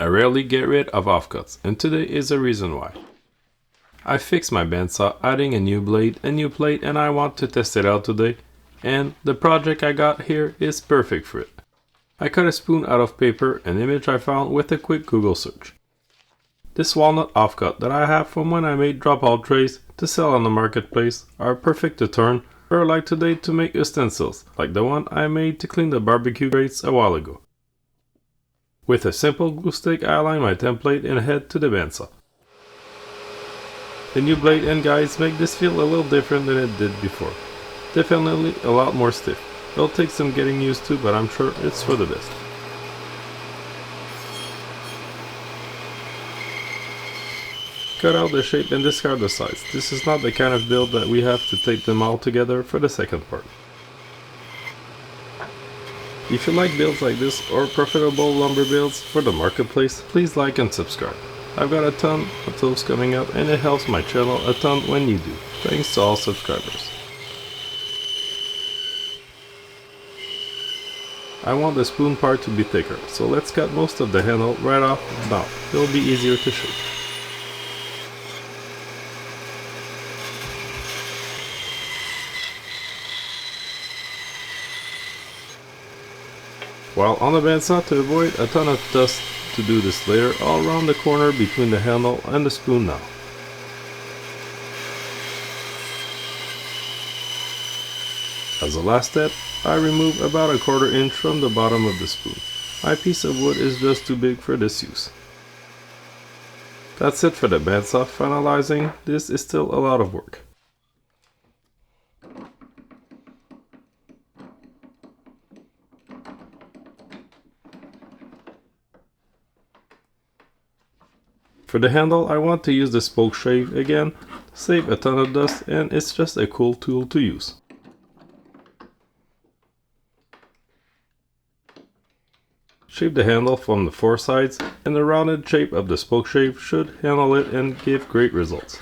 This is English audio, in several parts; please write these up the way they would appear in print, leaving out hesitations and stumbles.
I rarely get rid of offcuts, and today is a reason why. I fixed my bandsaw, adding a new blade, a new plate, and I want to test it out today, and the project I got here is perfect for it. I cut a spoon out of paper, an image I found with a quick Google search. This walnut offcut that I have from when I made drop-out trays to sell on the marketplace are perfect to turn, or like today to make utensils, like the one I made to clean the barbecue grates a while ago. With a simple glue stick, I align my template and head to the bandsaw. The new blade and guides make this feel a little different than it did before. Definitely a lot more stiff. It'll take some getting used to, but I'm sure it's for the best. Cut out the shape and discard the sides. This is not the kind of build that we have to tape them all together for the second part. If you like builds like this or profitable lumber builds for the marketplace, please like and subscribe. I've got a ton of those coming up and it helps my channel a ton when you do. Thanks to all subscribers. I want the spoon part to be thicker, so let's cut most of the handle right off now. It'll be easier to shape. While on the bandsaw, to avoid a ton of dust to do this later, all around the corner between the handle and the spoon now. As a last step, I remove about 1/4 inch from the bottom of the spoon. My piece of wood is just too big for this use. That's it for the bandsaw. Finalizing this is still a lot of work. For the handle, I want to use the spoke shave again, save a ton of dust, and it's just a cool tool to use. Shape the handle from the 4 sides, and the rounded shape of the spoke shave should handle it and give great results.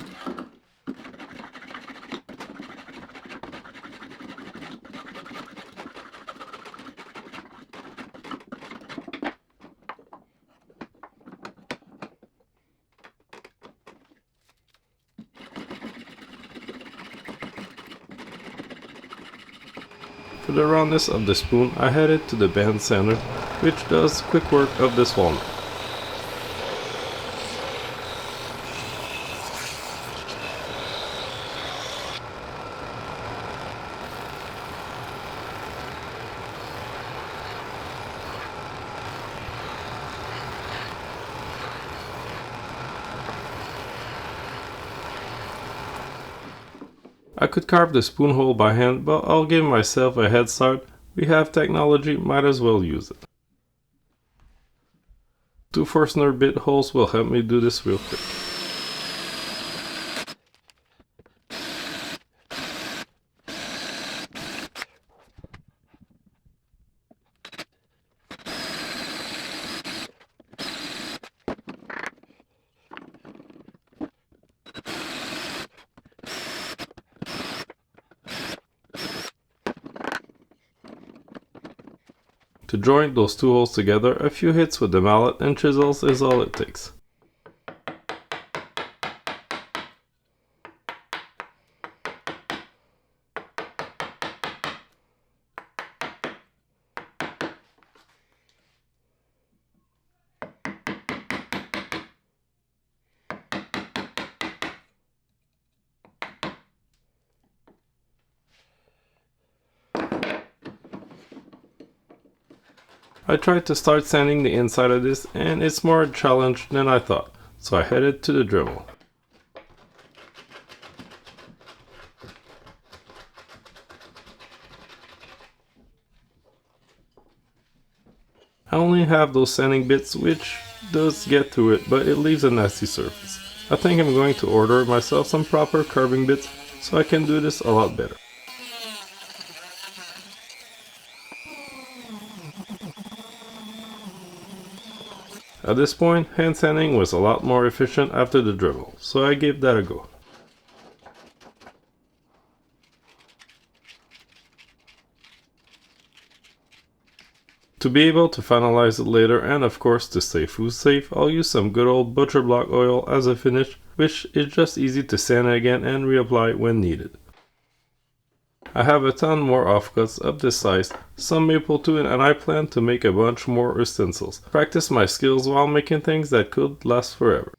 For the roundness of the spoon, I headed to the band sander, which does quick work of this walnut. I could carve the spoon hole by hand, but I'll give myself a head start. We have technology, might as well use it. 2 Forstner bit holes will help me do this real quick. To join those 2 holes together, a few hits with the mallet and chisels is all it takes. I tried to start sanding the inside of this, and it's more a challenge than I thought, so I headed to the Dremel. I only have those sanding bits, which does get through it, but it leaves a nasty surface. I think I'm going to order myself some proper carving bits so I can do this a lot better. At this point, hand sanding was a lot more efficient after the Dremel, so I gave that a go. To be able to finalize it later and of course to stay food safe, I'll use some good old butcher block oil as a finish, which is just easy to sand again and reapply when needed. I have a ton more offcuts of this size, some maple too, and I plan to make a bunch more utensils. Practice my skills while making things that could last forever.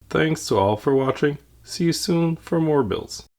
Thanks to all for watching. See you soon for more builds.